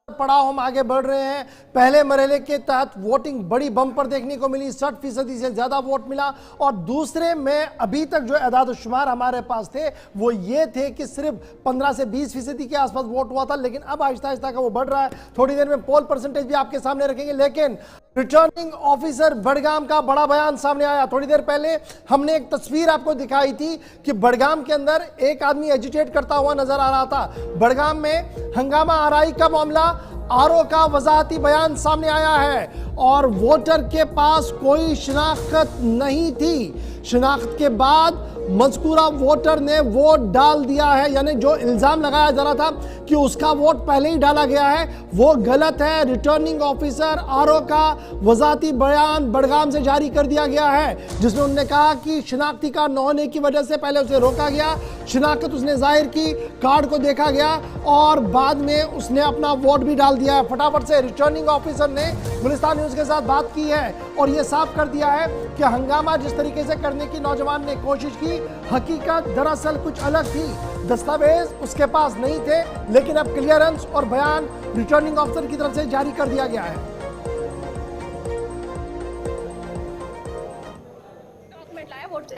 पड़ाव हम आगे बढ़ रहे हैं। पहले मरहले के तहत वोटिंग बड़ी बम्पर देखने को मिली, 60% से ज्यादा वोट मिला। और दूसरे में अभी तक जो एदाद शुमार हमारे पास थे वो ये थे कि सिर्फ 15 से 20% के आसपास वोट हुआ था, लेकिन अब आहिस्ता आहिस्ता का वो बढ़ रहा है। थोड़ी देर में पोल परसेंटेज भी आपके सामने रखेंगे, लेकिन रिटर्निंग ऑफिसर बड़गाम का बड़ा बयान सामने आया। थोड़ी देर पहले हमने एक तस्वीर आपको दिखाई थी कि बड़गाम के अंदर एक आदमी एजिटेट करता हुआ नजर आ रहा था। बड़गाम में हंगामा आराई का मामला, आरओ का वजाहती बयान सामने आया है और वोटर के पास कोई शिनाख्त नहीं थी। शिनाख्त के बाद मजकूरा वोटर ने वोट डाल दिया है, यानी जो इल्जाम लगाया जा रहा था कि उसका वोट पहले ही डाला गया है वो गलत है। रिटर्निंग ऑफिसर आरओ का वजाहती बयान बड़गाम से जारी कर दिया गया है, जिसमें उन्होंने कहा कि शिनाख्ती कार्ड न होने की वजह से पहले उसे रोका गया, शिनाख्त उसने जाहिर की, कार्ड को देखा गया और बाद में उसने अपना वोट भी डाल दिया है। फटाफट से रिटर्निंग ऑफिसर ने गुलिस्तान न्यूज के साथ बात की है और यह साफ कर दिया है कि हंगामा जिस तरीके से करने की नौजवान ने कोशिश की, हकीकत दरअसल कुछ अलग थी। दस्तावेज उसके पास नहीं थे, लेकिन अब क्लियरेंस और बयान रिटर्निंग ऑफिसर की तरफ से जारी कर दिया गया है।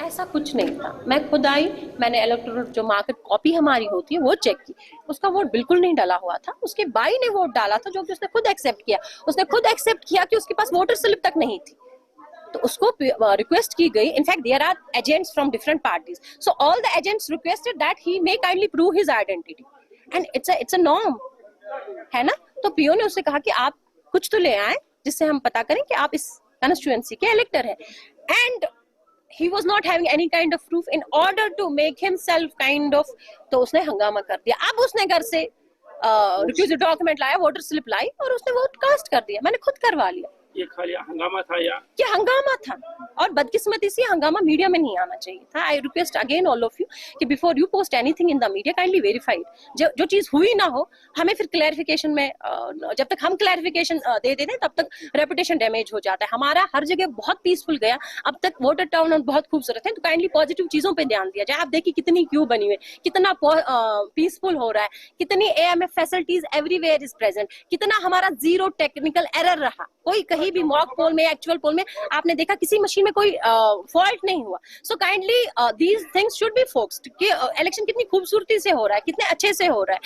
ऐसा कुछ नहीं था। मैं खुद आई, मैंने इलेक्टोरल जो मार्केट कॉपी हमारी होती है वो चेक की, उसका वोट बिल्कुल नहीं डाला हुआ था। उसके भाई ने वोट डाला था, जो कि उसने खुद एक्सेप्ट किया। उसने खुद एक्सेप्ट किया कि उसके पास वोटर स्लिप तक नहीं थी, तो उसको रिक्वेस्ट की गई। In fact there are agents from different parties, so all the agents requested that he may kindly prove his identity and it's a norm, है ना। तो पीओ ने उससे कहा कि आप कुछ तो ले आए जिससे हम पता करें कि आप इस कंस्टिट्यूएंसी के इलेक्टर हैं, and he was not having any kind of proof in order to make himself kind of, तो उसने हंगामा कर दिया। अब उसने घर से रिक्यूज डॉक्यूमेंट लाया, वोटर स्लिप लाई और उसने वोट कास्ट कर दिया। मैंने खुद करवा लिया। ये खाली हंगामा था या ये हंगामा था, और बदकिस्मती से हंगामा मीडिया में नहीं आना चाहिए था। I request again all of you कि before you post anything in the media kindly verified. जो चीज हुई ना हो, हमें फिर क्लैरिफिकेशन में, जब तक हम क्लैरिफिकेशन दे देते तब तक रेपुटेशन डैमेज हो जाता है हमारा। हर जगह बहुत पीसफुल गया अब तक, वोटर टाउन बहुत खूबसूरत है, तो काइंडली पॉजिटिव चीजों पे ध्यान दिया जाए। आप देखिए कितनी क्यू बनी हुई, कितना पीसफुल हो रहा है, कितनी AMF facilities everywhere is present, कितना हमारा जीरो टेक्निकल एरर रहा। कोई कहीं भी मॉक पोल में, एक्चुअल पोल में आपने देखा किसी मशीन में कोई फॉल्ट नहीं हुआ। So kindly these things should be focused कि इलेक्शन कितनी खूबसूरती से हो रहा है, कितने अच्छे से हो रहा है,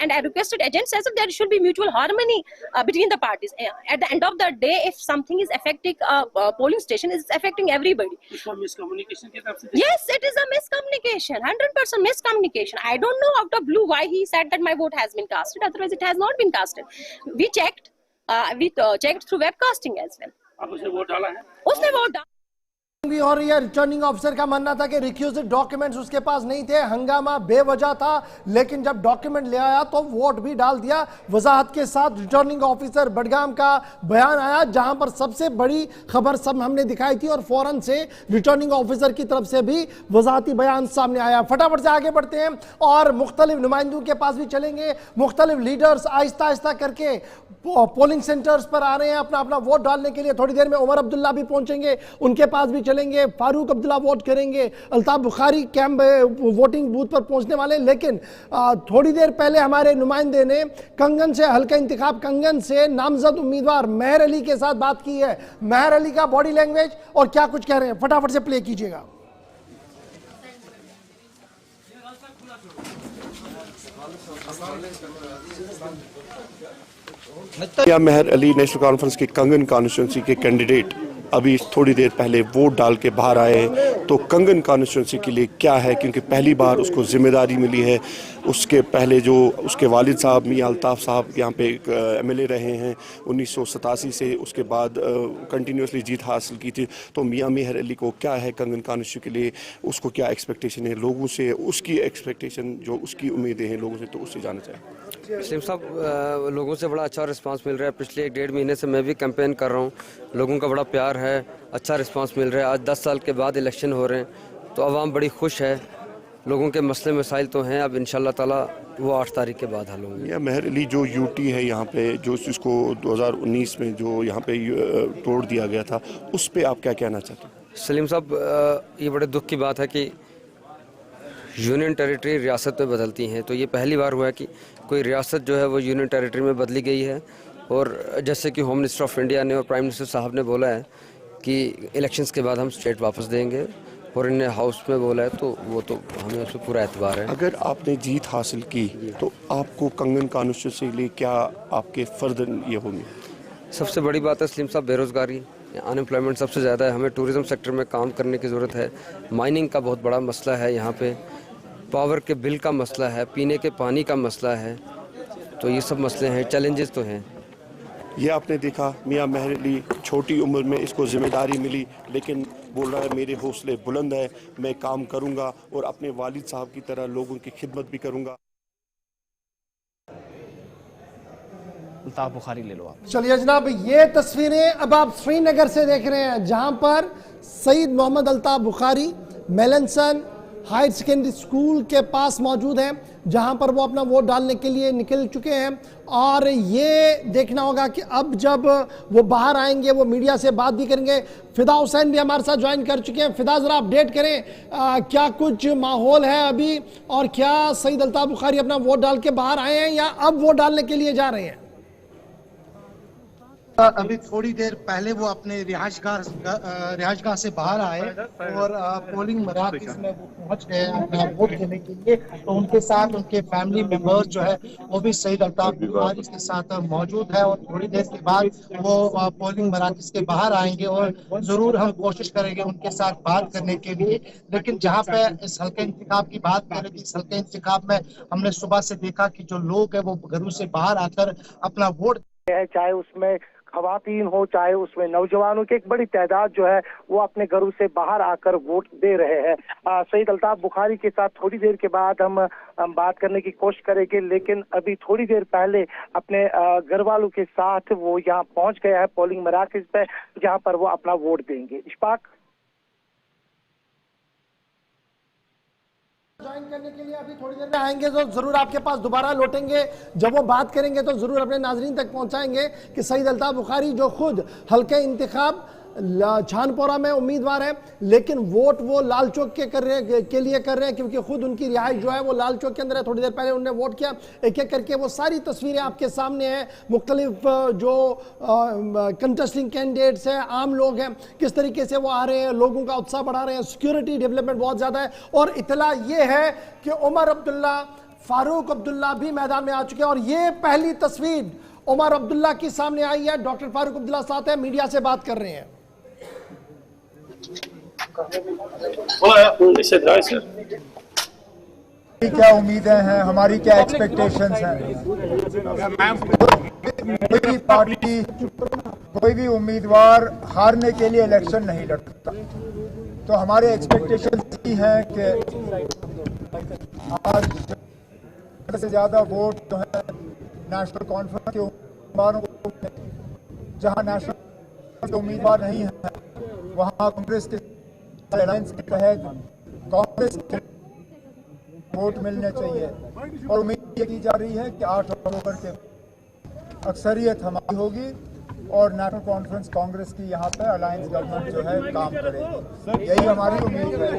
and I requested agents as there should be mutual harmony between the parties. At the end of the day if something is affecting polling station, is affecting everybody. Miscommunication की तरफ से? Yes, it is a miscommunication, 100% miscommunication. I don't know out of blue why he said that my vote has been casted, otherwise it has not been casted. We checked through webcasting as well. अब उसने vote डाला है? उसने vote डाला भी हो रही है। रिटर्निंग ऑफिसर का मानना था कि रिक्यूज्ड डॉक्यूमेंट्स उसके पास नहीं थे, हंगामा बेवजह था, लेकिन जब डॉक्यूमेंट ले आया तो वोट भी डाल दिया। वजाहत के साथ रिटर्निंग ऑफिसर बड़गाम का बयान आया, जहां पर सबसे बड़ी खबर सब हमने दिखाई थी और फौरन से रिटर्निंग ऑफिसर की तरफ से भी वजाहती बयान सामने आया। फटाफट से आगे बढ़ते हैं और मुख्तलिफ नुमाइंदों के पास भी चलेंगे। मुख्तलिफ लीडर्स आहिस्ता आहिस्ता करके पोलिंग सेंटर्स पर आ रहे हैं अपना अपना वोट डालने के लिए। थोड़ी देर में उमर अब्दुल्ला भी पहुंचेंगे, उनके पास भी चलेंगे। फारूक अब्दुल्ला वोट करेंगे, Altaf Bukhari camp voting booth पर पहुंचने वाले। लेकिन थोड़ी देर पहले हमारे नुमाइंदे ने कंगन से, हल्का इंतखाब कंगन से नामजद उम्मीदवार मेहर अली के साथ बात की है। मेहर अली का बॉडी लैंग्वेज और क्या कुछ कह रहे हैं, फटाफट से प्ले कीजिएगा। मेहर अली नेशनल कॉन्फ्रेंस के कंगन कॉन्स्टिट्यूंसी के कैंडिडेट अभी थोड़ी देर पहले वोट डाल के बाहर आए, तो कंगन कॉन्स्टिट्यूंसी के लिए क्या है, क्योंकि पहली बार उसको जिम्मेदारी मिली है। उसके पहले जो उसके वालिद साहब मियां अल्ताफ़ साहब यहाँ पे एक एमएलए रहे हैं 1987 से, उसके बाद कंटिन्यूसली जीत हासिल की थी। तो मियां मेहर अली को क्या है कंगन कॉन्स्टिट्यूंसी के लिए, उसको क्या एक्सपेक्टेशन है लोगों से, उसकी एक्सपेक्टेशन जो उसकी उम्मीदें हैं लोगों से, तो उससे जानना चाहें। सलीम साहब, लोगों से बड़ा अच्छा रिस्पांस मिल रहा है। पिछले 1-1.5 महीने से मैं भी कैंपेन कर रहा हूँ, लोगों का बड़ा प्यार है, अच्छा रिस्पांस मिल रहा है। आज 10 साल के बाद इलेक्शन हो रहे हैं तो आवाम बड़ी खुश है। लोगों के मसले मसाइल तो हैं, अब इंशाल्लाह ताला वो 8 तारीख के बाद हल होंगे। मेहर अली जो यूटी है यहाँ पे, जो इसको 2019 में जो यहाँ पे तोड़ दिया गया था, उस पर आप क्या कहना चाहते हैं? सलीम साहब, ये बड़े दुख की बात है कि यूनियन टेरिटरी रियासत में बदलती हैं, तो ये पहली बार हुआ है कि कोई रियासत जो है वो यूनियन टेरिटरी में बदली गई है। और जैसे कि होम मिनिस्टर ऑफ इंडिया ने और प्राइम मिनिस्टर साहब ने बोला है कि इलेक्शंस के बाद हम स्टेट वापस देंगे, और इन्हें हाउस में बोला है, तो वो तो हमें उस पर पूरा एतबार है। अगर आपने जीत हासिल की तो आपको कंगन कॉन्स्टिट्यूंसी के लिए क्या आपके फ़र्द ये होंगे? सबसे बड़ी बात है सलीम साहब, बेरोज़गारी, अनएम्प्लॉयमेंट सबसे ज़्यादा है। हमें टूरिज़्म सेक्टर में काम करने की ज़रूरत है। माइनिंग का बहुत बड़ा मसला है यहाँ पे, पावर के बिल का मसला है, पीने के पानी का मसला है, तो ये सब मसले हैं, चैलेंजेस तो हैं। ये आपने देखा मियां महर अली, छोटी उम्र में इसको जिम्मेदारी मिली, लेकिन बोल रहा है मेरे हौसले बुलंद है, मैं काम करूंगा और अपने वालिद साहब की तरह लोगों की खिदमत भी करूंगा। अल्ताफ बुखारी ले लो आप। चलिए जनाब, ये तस्वीरें अब आप श्रीनगर से देख रहे हैं, जहां पर सईद मोहम्मद अल्ताफ बुखारी मेलनसन हायर सेकेंडरी स्कूल के पास मौजूद हैं, जहां पर वो अपना वोट डालने के लिए निकल चुके हैं। और ये देखना होगा कि अब जब वो बाहर आएंगे वो मीडिया से बात भी करेंगे। फिदा हुसैन भी हमारे साथ ज्वाइन कर चुके हैं। फिदा, जरा अपडेट करें, क्या कुछ माहौल है अभी, और क्या सईद अल्ताफ बुखारी अपना वोट डाल के बाहर आए हैं या अब वोट डालने के लिए जा रहे हैं? अभी थोड़ी देर पहले वो अपने रिहाइशगाह से बाहर आए और पोलिंग मराकज़ में वो पहुंच गए अपना वोट देने के लिए। तो उनके साथ उनके फैमिली मेंबर्स जो है वो भी सईद अल्ताफ बुखारी के साथ मौजूद है, और थोड़ी देर के बाद वो पोलिंग मराकज़ के बाहर आएंगे और जरूर हम कोशिश करेंगे उनके साथ बात करने के लिए। लेकिन जहाँ पे इस हल्के इंतखाब की बात कर रही थी, इस हल्के इंतखाब में हमने सुबह से देखा कि जो लोग है वो घरों से बाहर आकर अपना वोट, चाहे उसमें खवातीन हो चाहे उसमें नौजवानों की एक बड़ी तादाद जो है वो अपने घरों से बाहर आकर वोट दे रहे हैं। सईद अल्ताफ बुखारी के साथ थोड़ी देर के बाद हम बात करने की कोशिश करेंगे, लेकिन अभी थोड़ी देर पहले अपने घर वालों के साथ वो यहाँ पहुंच गया है पोलिंग मराकज़ पे, जहाँ पर वो अपना वोट देंगे। इशफाक ज्वाइन करने के लिए अभी थोड़ी देर में आएंगे, तो जरूर आपके पास दोबारा लौटेंगे। जब वो बात करेंगे तो जरूर अपने नाजरीन तक पहुंचाएंगे कि सईद अल्ताफ बुखारी जो खुद हल्के इंतखाब छानपोरा में उम्मीदवार है, लेकिन वोट वो लाल चौक के लिए कर रहे हैं, क्योंकि खुद उनकी रिहाइश जो है वो लाल चौक के अंदर है। थोड़ी देर पहले उन्होंने वोट किया। एक एक करके वो सारी तस्वीरें आपके सामने हैं। मुख्तलिफ जो कंटेस्टिंग कैंडिडेट्स हैं, आम लोग हैं, किस तरीके से वो आ रहे हैं, लोगों का उत्साह बढ़ा रहे हैं। सिक्योरिटी डेवलपमेंट बहुत ज़्यादा है, और इतला ये है कि उमर अब्दुल्ला, फारूक अब्दुल्ला भी मैदान में आ चुके हैं। और ये पहली तस्वीर उमर अब्दुल्ला की सामने आई है। डॉक्टर फारूक अब्दुल्ला साथ है, मीडिया से बात कर रहे हैं। क्या उम्मीदें हैं, हमारी क्या एक्सपेक्टेशंस हैं? कोई पार्टी, कोई भी उम्मीदवार हारने के लिए इलेक्शन नहीं लड़ता, तो हमारे एक्सपेक्टेशंस ये हैं कि आज से ज्यादा वोट जो है नेशनल कॉन्फ्रेंस के उम्मीदवारों को, जहां नेशनल के उम्मीदवार नहीं है वहां कांग्रेस के अलायंस के तहत कांग्रेस के वोट मिलने चाहिए। और उम्मीद ये की जा रही है कि 8 अक्टूबर के अक्सरियत हमारी होगी और नेशनल कॉन्फ्रेंस कांग्रेस की यहाँ पे अलायंस गवर्नमेंट जो है काम करेगी, यही हमारी उम्मीद है।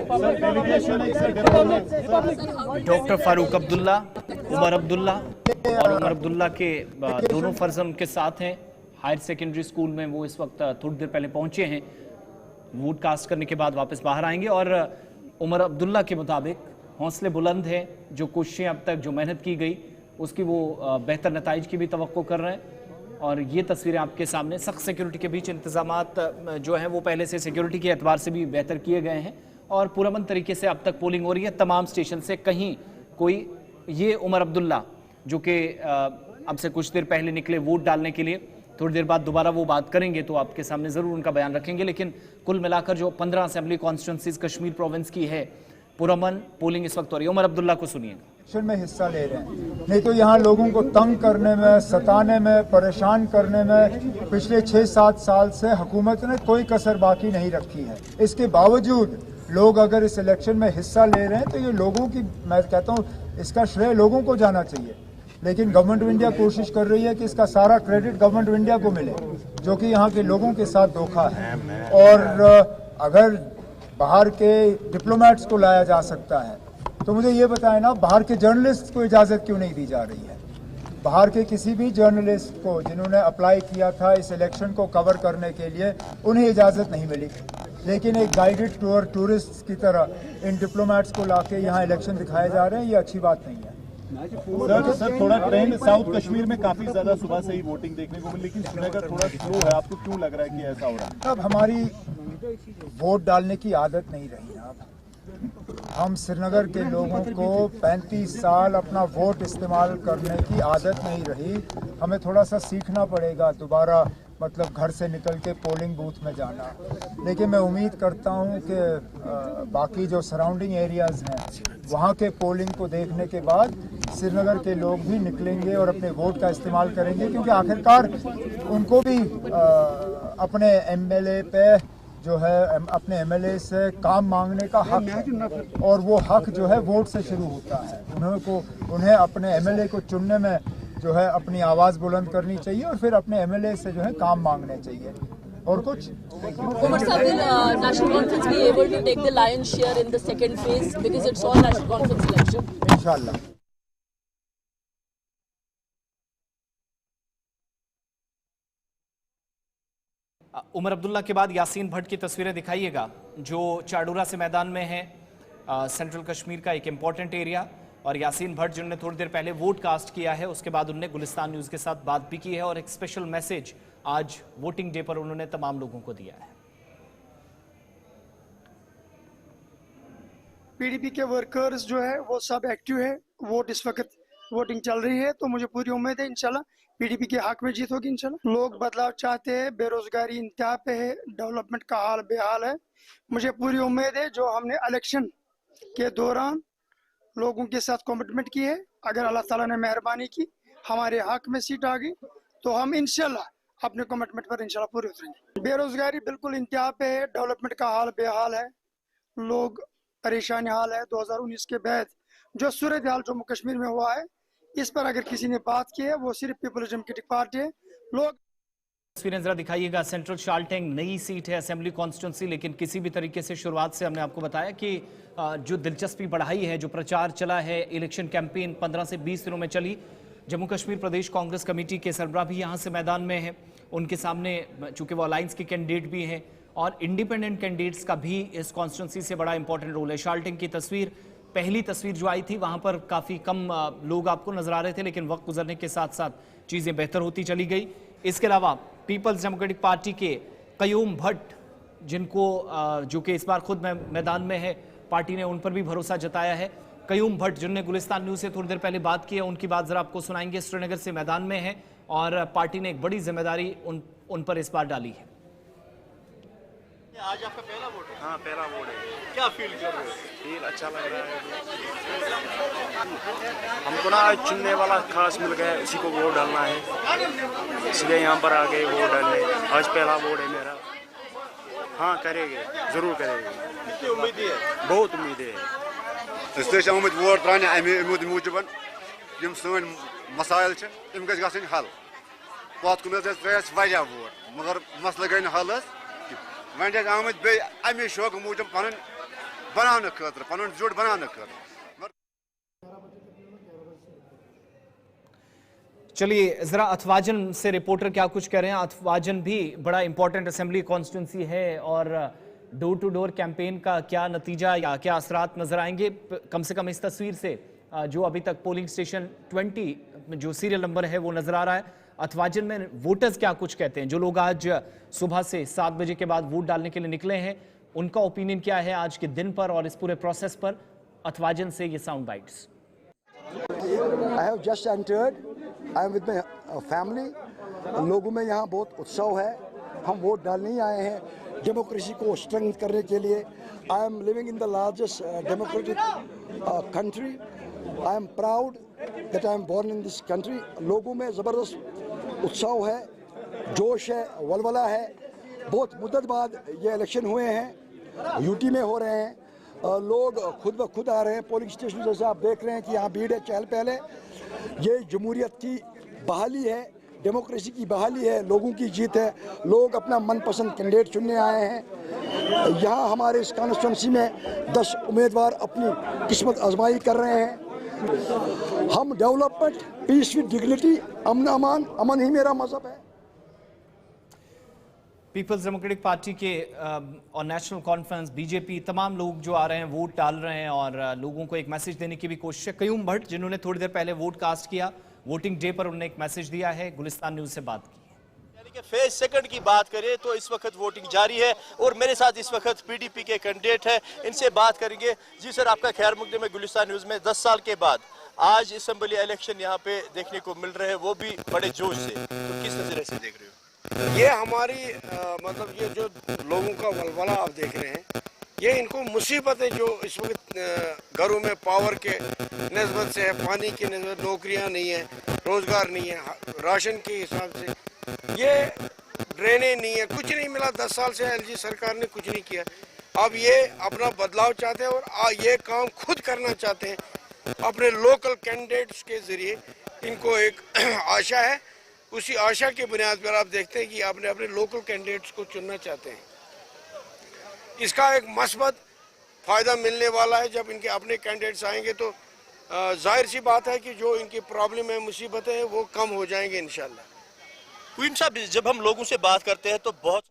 डॉक्टर फारूक अब्दुल्ला, उमर अब्दुल्ला, और उमर अब्दुल्ला के दोनों फर्जन उनके साथ हैं हायर सेकेंडरी स्कूल में। वो इस वक्त थोड़ी देर पहले पहुंचे हैं, वोट कास्ट करने के बाद वापस बाहर आएंगे। और उमर अब्दुल्ला के मुताबिक हौसले बुलंद है, जो कोशिशें अब तक जो मेहनत की गई उसकी वो बेहतर नताइज की भी तवक्को कर रहे हैं। और ये तस्वीरें आपके सामने, सख्त सिक्योरिटी के बीच इंतजामात जो हैं वो पहले से सिक्योरिटी के एतबार से भी बेहतर किए गए हैं, और पुरअमन तरीके से अब तक पोलिंग हो रही है तमाम स्टेशन से। कहीं कोई, ये उमर अब्दुल्ला जो कि अब से कुछ देर पहले निकले वोट डालने के लिए, थोड़ी देर बाद दोबारा वो बात करेंगे तो आपके सामने ज़रूर उनका बयान रखेंगे। लेकिन कुल मिलाकर जो 15 असेंबली कॉन्स्टिट्यूंसीज कश्मीर प्रोविंस की है, पुरअमन पोलिंग इस वक्त हो रही है। उमर अब्दुल्ला को सुनिएगा। इलेक्शन में हिस्सा ले रहे हैं, नहीं तो यहाँ लोगों को तंग करने में, सताने में, परेशान करने में पिछले 6-7 साल से हुकूमत ने कोई कसर बाकी नहीं रखी है। इसके बावजूद लोग अगर इस इलेक्शन में हिस्सा ले रहे हैं तो ये लोगों की, मैं कहता हूँ इसका श्रेय लोगों को जाना चाहिए। लेकिन गवर्नमेंट ऑफ इंडिया कोशिश कर रही है कि इसका सारा क्रेडिट गवर्नमेंट ऑफ इंडिया को मिले, जो कि यहाँ के लोगों के साथ धोखा है। और अगर बाहर के डिप्लोमेट्स को लाया जा सकता है तो मुझे ये बताएं ना, बाहर के जर्नलिस्ट को इजाज़त क्यों नहीं दी जा रही है? बाहर के किसी भी जर्नलिस्ट को जिन्होंने अप्लाई किया था इस इलेक्शन को कवर करने के लिए, उन्हें इजाज़त नहीं मिली। लेकिन एक गाइडेड टूर टूरिस्ट की तरह इन डिप्लोमेट्स को लाके यहाँ इलेक्शन दिखाए जा रहे हैं, ये अच्छी बात नहीं है। सर थोड़ा ट्रेंड साउथ कश्मीर में काफी ज्यादा सुबह से ही वोटिंग देखने को मिली, लेकिन श्रीनगर थोड़ा स्लो है। आपको क्यों लग रहा है कि ऐसा हो रहा है? अब हमारी वोट डालने की आदत नहीं रही है। अब हम श्रीनगर के लोगों को 35 साल अपना वोट इस्तेमाल करने की आदत नहीं रही। हमें थोड़ा सा सीखना पड़ेगा दोबारा, मतलब घर से निकल के पोलिंग बूथ में जाना। लेकिन मैं उम्मीद करता हूं कि बाकी जो सराउंडिंग एरियाज़ हैं वहां के पोलिंग को देखने के बाद श्रीनगर के लोग भी निकलेंगे और अपने वोट का इस्तेमाल करेंगे, क्योंकि आखिरकार उनको भी अपने एमएलए पे जो है, अपने एमएलए से काम मांगने का हक है, और वो हक जो है वोट से शुरू होता है। उन्हें अपने एमएलए को चुनने में जो है अपनी आवाज़ बुलंद करनी चाहिए और फिर अपने एमएलए से जो है काम मांगने चाहिए। और कुछ Umar sir, will National Conference be able to take the lion's share in the second phase because it's all National Conference election? इंशाल्लाह। उमर अब्दुल्ला के बाद यासीन भट्ट की तस्वीरें दिखाइएगा, जो चाडूरा से मैदान में है, सेंट्रल कश्मीर का एक इंपॉर्टेंट एरिया। और यासीन भट्ट जिन्होंने थोड़ी देर पहले वोट कास्ट किया है, उसके बाद उन्होंने गुलिस्तान न्यूज़ के साथ बात भी की है और एक स्पेशल मैसेज आज वोटिंग डे पर उन्होंने तमाम लोगों को दिया है। पीडीपी के वर्कर्स जो है वो सब एक्टिव है। वोट इस वक्त वोटिंग चल रही है, तो मुझे पूरी उम्मीद है इंशाल्लाह पीडीपी के हक में जीत होगी इंशाल्लाह। लोग बदलाव चाहते हैं, बेरोजगारी इंतहा पे है, डेवलपमेंट का हाल बेहाल है। मुझे पूरी उम्मीद है जो हमने इलेक्शन के दौरान लोगों के साथ कमिटमेंट की है, अगर अल्लाह ताला ने मेहरबानी की हमारे हक में सीट आ गई तो हम इंशाल्लाह अपने कमिटमेंट पर इंशाल्लाह पूरे उतरेंगे। बेरोजगारी बिल्कुल इंतहा पे है, डेवलपमेंट का हाल बेहाल है, लोग परेशान हाल है। 2019 के बाद जो सूरत हाल जम्मू कश्मीर में हुआ है, इस पर अगर किसी ने बात की है वो सिर्फ पीपल्स डेमोक्रेटिक पार्टी है। लोग तस्वीरें जरा दिखाइएगा। सेंट्रल शाल्टेंग नई सीट है, असेंबली कॉन्स्टिट्यूंसी, लेकिन किसी भी तरीके से शुरुआत से हमने आपको बताया कि जो दिलचस्पी बढ़ाई है, जो प्रचार चला है, इलेक्शन कैंपेन 15 से 20 दिनों में चली। जम्मू कश्मीर प्रदेश कांग्रेस कमेटी के सरबराह भी यहाँ से मैदान में है, उनके सामने चूंकि वो अलायंस के कैंडिडेट भी हैं और इंडिपेंडेंट कैंडिडेट्स का भी इस कॉन्स्टिट्यूंसी से बड़ा इंपॉर्टेंट रोल है। शाल्टेंग की तस्वीर, पहली तस्वीर जो आई थी वहां पर काफ़ी कम लोग आपको नजर आ रहे थे, लेकिन वक्त गुजरने के साथ साथ चीज़ें बेहतर होती चली गई। इसके अलावा पीपल्स डेमोक्रेटिक पार्टी के कयूम भट्ट, जिनको जो कि इस बार खुद मैदान में है, पार्टी ने उन पर भी भरोसा जताया है। कयूम भट्ट जिन्होंने गुलिस्तान न्यूज़ से थोड़ी देर पहले बात की है, उनकी बात जरा आपको सुनाएंगे। श्रीनगर से मैदान में है और पार्टी ने एक बड़ी जिम्मेदारी उन पर इस बार डाली है। आज आपका पहला वोट है? हाँ, पहला वोट है। क्या फील कर रहे हो? फील अच्छा लग रहा है। हमको ना आज चुनने वाला खास मिल गया, इसी को वोट डालना है, इसलिए यहाँ पर आ गए वोट डालने। आज पहला वोट है मेरा। हाँ करेंगे, जरूर करेंगे। कितनी उम्मीद है? बहुत उम्मीद है। इसलिए आमुत वोट त्राने अमि मूजूबन यम सन मसाइल तम गल हल। पत कुन वजह वोट, मगर मसल गई हल। वन आमुत बे अमे शौक मूजूब पन बनाने खतर, पन जुट बनाने खतर। चलिए जरा अथवाजन से रिपोर्टर क्या कुछ कह रहे हैं। अथवाजन भी बड़ा इंपॉर्टेंट असेंबली कॉन्स्टिट्यूंसी है और डोर टू डोर कैंपेन का क्या नतीजा या क्या असरात नजर आएंगे, कम से कम इस तस्वीर से जो अभी तक पोलिंग स्टेशन 20 जो सीरियल नंबर है वो नजर आ रहा है। अथवाजन में वोटर्स क्या कुछ कहते हैं, जो लोग आज सुबह से 7 बजे के बाद वोट डालने के लिए निकले हैं, उनका ओपिनियन क्या है आज के दिन पर और इस पूरे प्रोसेस पर। अथवाजन से ये sound bytes. I have just entered. I am with my family. लोगों में यहाँ बहुत उत्साह है। हम वोट डालने ही आए हैं डेमोक्रेसी को स्ट्रेंथ करने के लिए। I am living in the largest democratic country. I am proud that I am born in this country. लोगों में ज़बरदस्त उत्साह है, जोश है, वलवला है। बहुत मुद्दत बाद ये इलेक्शन हुए हैं, यूटी में हो रहे हैं। लोग खुद ब खुद आ रहे हैं पोलिंग स्टेशन, जैसे आप देख रहे हैं कि यहाँ भीड़ है चहल पहले। ये जमहूरियत की बहाली है, डेमोक्रेसी की बहाली है, लोगों की जीत है। लोग अपना मनपसंद कैंडिडेट चुनने आए हैं। यहाँ हमारे इस कॉन्स्टिट्यूंसी में 10 उम्मीदवार अपनी किस्मत आजमाई कर रहे हैं। हम डेवलपमेंट, पीस विद डिग्निटी, अमन अमान, अमन ही मेरा मजहब है। पीपल्स डेमोक्रेटिक पार्टी के और नेशनल कॉन्फ्रेंस, बीजेपी, तमाम लोग जो आ रहे हैं वोट डाल रहे हैं और लोगों को एक मैसेज देने की भी कोशिश है। कयूम भट्ट जिन्होंने थोड़ी देर पहले वोट कास्ट किया, वोटिंग डे पर उन्होंने एक मैसेज दिया है, गुलिस्तान न्यूज से बात की। फेज सेकंड की बात करें तो इस वक्त वोटिंग जारी है और मेरे साथ इस वक्त पीडीपी के कैंडिडेट हैं, इनसे बात करेंगे। जी सर, आपका खैर मुकदम है गुलिस्तान न्यूज में। 10 साल के बाद आज असेंबली इलेक्शन यहाँ पे देखने को मिल रहे हैं, वो भी बड़े जोश से, तो किस नजरिए से देख रहे हो? ये हमारी मतलब ये जो लोगों का वलवला आप देख रहे हैं, ये इनको मुसीबतें जो इस वक्त घरों में पावर के निस्बत से है, पानी की निस्बत, नौकरियां नहीं है, रोजगार नहीं है, राशन के हिसाब से ये ड्रेनें नहीं है, कुछ नहीं मिला। 10 साल से एलजी सरकार ने कुछ नहीं किया। अब ये अपना बदलाव चाहते हैं और ये काम खुद करना चाहते हैं अपने लोकल कैंडिडेट्स के जरिए। इनको एक आशा है, उसी आशा की बुनियाद पर आप देखते हैं कि आपने अपने लोकल कैंडिडेट्स को चुनना चाहते हैं। इसका एक मस्बत फायदा मिलने वाला है। जब इनके अपने कैंडिडेट्स आएंगे तो जाहिर सी बात है कि जो इनकी प्रॉब्लम है, मुसीबतें हैं, वो कम हो जाएंगे इंशाल्लाह। क्वीन साहब, जब हम लोगों से बात करते हैं तो बहुत,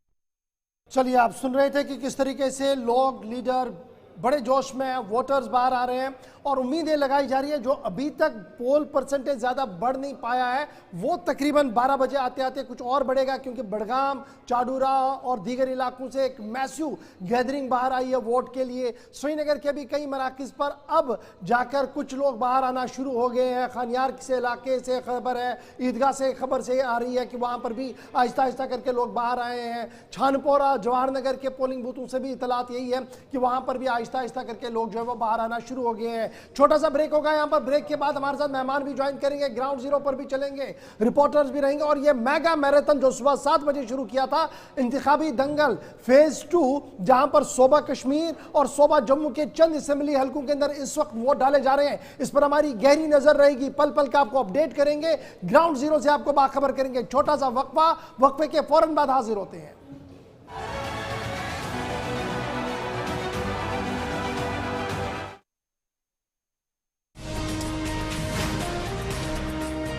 चलिए आप सुन रहे थे कि किस तरीके से लोग, लीडर बड़े जोश में, वोटर्स बाहर आ रहे हैं और उम्मीदें लगाई जा रही है। जो अभी तक पोल परसेंटेज ज़्यादा बढ़ नहीं पाया है वो तकरीबन 12 बजे आते आते कुछ और बढ़ेगा, क्योंकि बड़गाम, चाडूरा और दीगर इलाकों से एक मैसिव गैदरिंग बाहर आई है वोट के लिए। श्रीनगर के भी कई मराकज़ पर अब जाकर कुछ लोग बाहर आना शुरू हो गए हैं। खानियार से इलाके से खबर है, ईदगाह से खबर से आ रही है कि वहाँ पर भी आहिस्ता आहिस्ता करके लोग बाहर आए हैं। छानपोरा, जवाहर नगर के पोलिंग बूथों से भी इतलात यही है कि वहाँ पर भी आहिस्ता आहिस्ता करके लोग जो है वो बाहर आना शुरू हो गए हैं। छोटा सा ब्रेक होगा यहाँ पर। ब्रेक के बाद हमारे साथ मेहमान भी ज्वाइन करेंगे, ग्राउंड जीरो पर भी चलेंगे, रिपोर्टर्स भी रहेंगे और ये मेगा मैराथन जो सुबह 7 बजे शुरू किया था, इंतखाबी दंगल फेज 2, जहां पर सोबा कश्मीर और सोबा जम्मू के चंद असेंबली हलकों के अंदर इस वक्त वोट डाले जा रहे हैं। इस पर हमारी गहरी नजर रहेगी, पल पल का आपको अपडेट करेंगे, ग्राउंड जीरो से आपको बाखबर करेंगे। छोटा सा वक्फा, वक्फे के फौरन बाद हाजिर होते हैं।